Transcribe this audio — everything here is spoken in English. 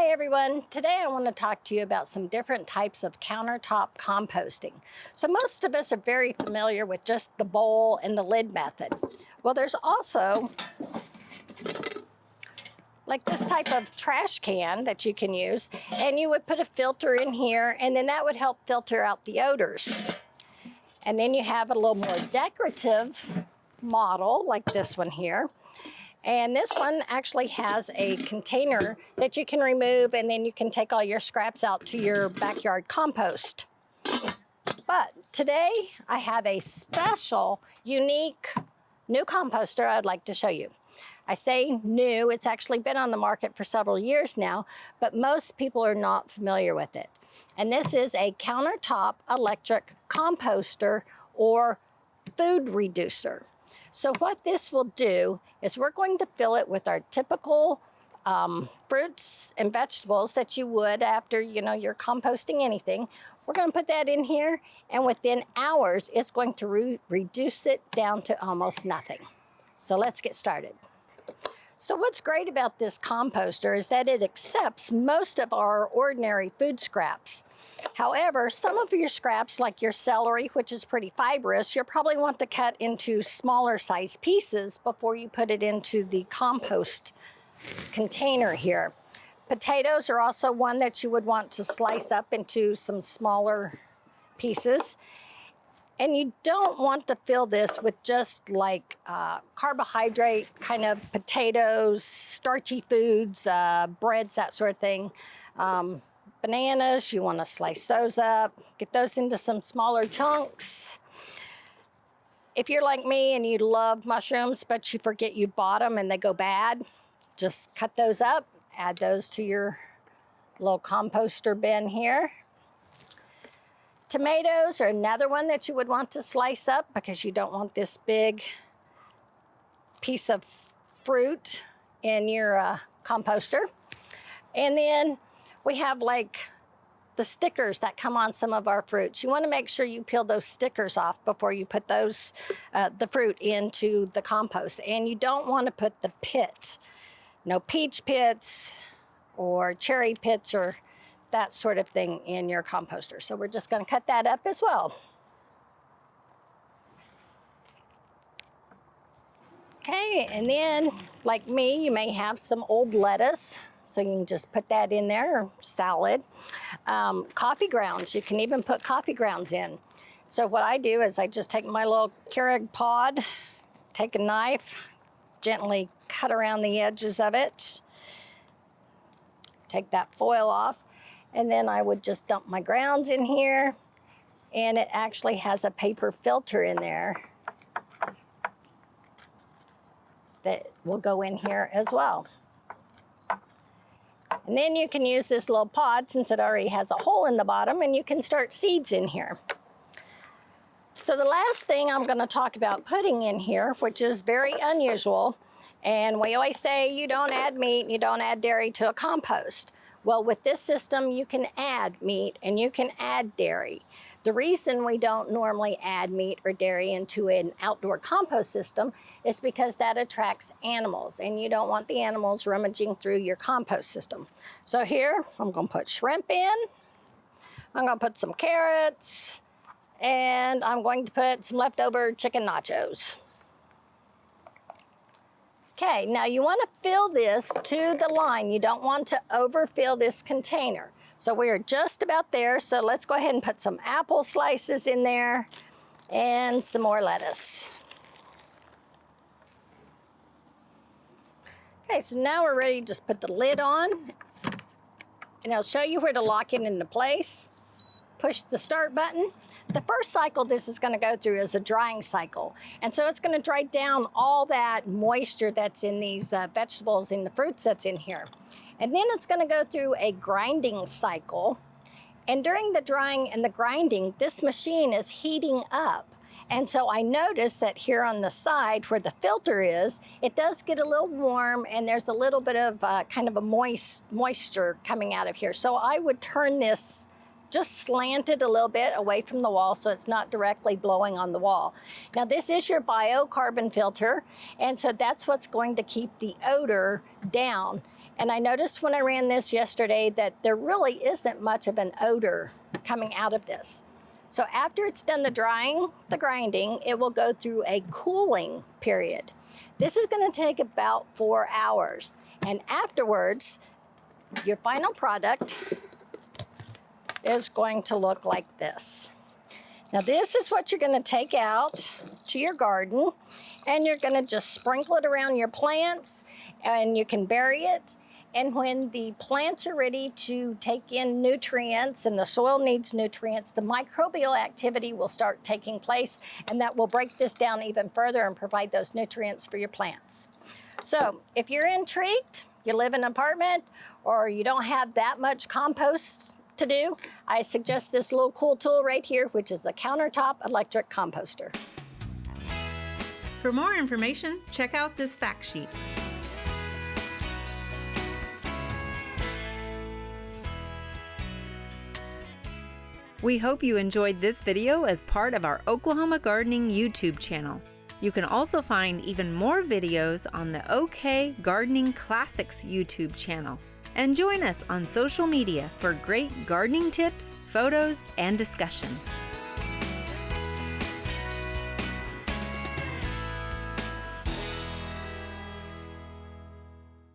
Hi everyone, today I want to talk to you about some different types of countertop composting. So most of us are very familiar with just the bowl and the lid method. Well, there's also like this type of trash can that you can use, and you would put a filter in here and then that would help filter out the odors. And then you have a little more decorative model like this one here. And this one actually has a container that you can remove, and then you can take all your scraps out to your backyard compost. But today I have a special, unique, new composter I'd like to show you. I say new, it's actually been on the market for several years now, but most people are not familiar with it. And this is a countertop electric composter or food reducer. So what this will do is we're going to fill it with our typical fruits and vegetables that you would after you're composting anything. We're going to put that in here, and within hours it's going to reduce it down to almost nothing. So let's get started. So what's great about this composter is that it accepts most of our ordinary food scraps. However, some of your scraps, like your celery, which is pretty fibrous, you'll probably want to cut into smaller size pieces before you put it into the compost container here. Potatoes are also one that you would want to slice up into some smaller pieces. And you don't want to fill this with just like carbohydrate kind of potatoes, starchy foods, breads, that sort of thing. Bananas, you want to slice those up, get those into some smaller chunks. If you're like me and you love mushrooms, but you forget you bought them and they go bad, just cut those up, add those to your little composter bin here. Tomatoes are another one that you would want to slice up because you don't want this big piece of fruit in your composter. And then we have like the stickers that come on some of our fruits. You want to make sure you peel those stickers off before you put those, the fruit into the compost. And you don't want to put the pit, no peach pits or cherry pits or that sort of thing in your composter. So we're just going to cut that up as well. Okay, and then like me, you may have some old lettuce, so you can just put that in there, or salad. Coffee grounds, you can even put coffee grounds in. So what I do is I just take my little Keurig pod, take a knife, gently cut around the edges of it, take that foil off, and then I would just dump my grounds in here, and it actually has a paper filter in there that will go in here as well. And then you can use this little pod since it already has a hole in the bottom, and you can start seeds in here. So the last thing I'm going to talk about putting in here, which is very unusual, and we always say you don't add meat, you don't add dairy to a compost. Well, with this system, you can add meat and you can add dairy. The reason we don't normally add meat or dairy into an outdoor compost system is because that attracts animals, and you don't want the animals rummaging through your compost system. So here, I'm going to put shrimp in, I'm going to put some carrots, and I'm going to put some leftover chicken nachos. Okay, now you want to fill this to the line. You don't want to overfill this container. So we are just about there, so let's go ahead and put some apple slices in there and some more lettuce. Okay, so now we're ready to just put the lid on, and I'll show you where to lock it into place. Push the start button. The first cycle this is going to go through is a drying cycle. And so it's going to dry down all that moisture that's in these vegetables and the fruits that's in here. And then it's going to go through a grinding cycle. And during the drying and the grinding, this machine is heating up. And so I noticed that here on the side where the filter is, it does get a little warm, and there's a little bit of kind of a moisture coming out of here. So I would turn this just slanted a little bit away from the wall so it's not directly blowing on the wall. Now this is your biocarbon filter, and so that's what's going to keep the odor down. And I noticed when I ran this yesterday that there really isn't much of an odor coming out of this. So after it's done the drying, the grinding, it will go through a cooling period. This is going to take about 4 hours. And afterwards, your final product is going to look like this. Now this is what you're going to take out to your garden, and you're going to just sprinkle it around your plants, and you can bury it. And when the plants are ready to take in nutrients and the soil needs nutrients, the microbial activity will start taking place, and that will break this down even further and provide those nutrients for your plants. So if you're intrigued, you live in an apartment, or you don't have that much compost to do, I suggest this little cool tool right here, which is the Countertop Electric Composter. For more information, check out this fact sheet. We hope you enjoyed this video as part of our Oklahoma Gardening YouTube channel. You can also find even more videos on the OK Gardening Classics YouTube channel. And join us on social media for great gardening tips, photos, and discussion.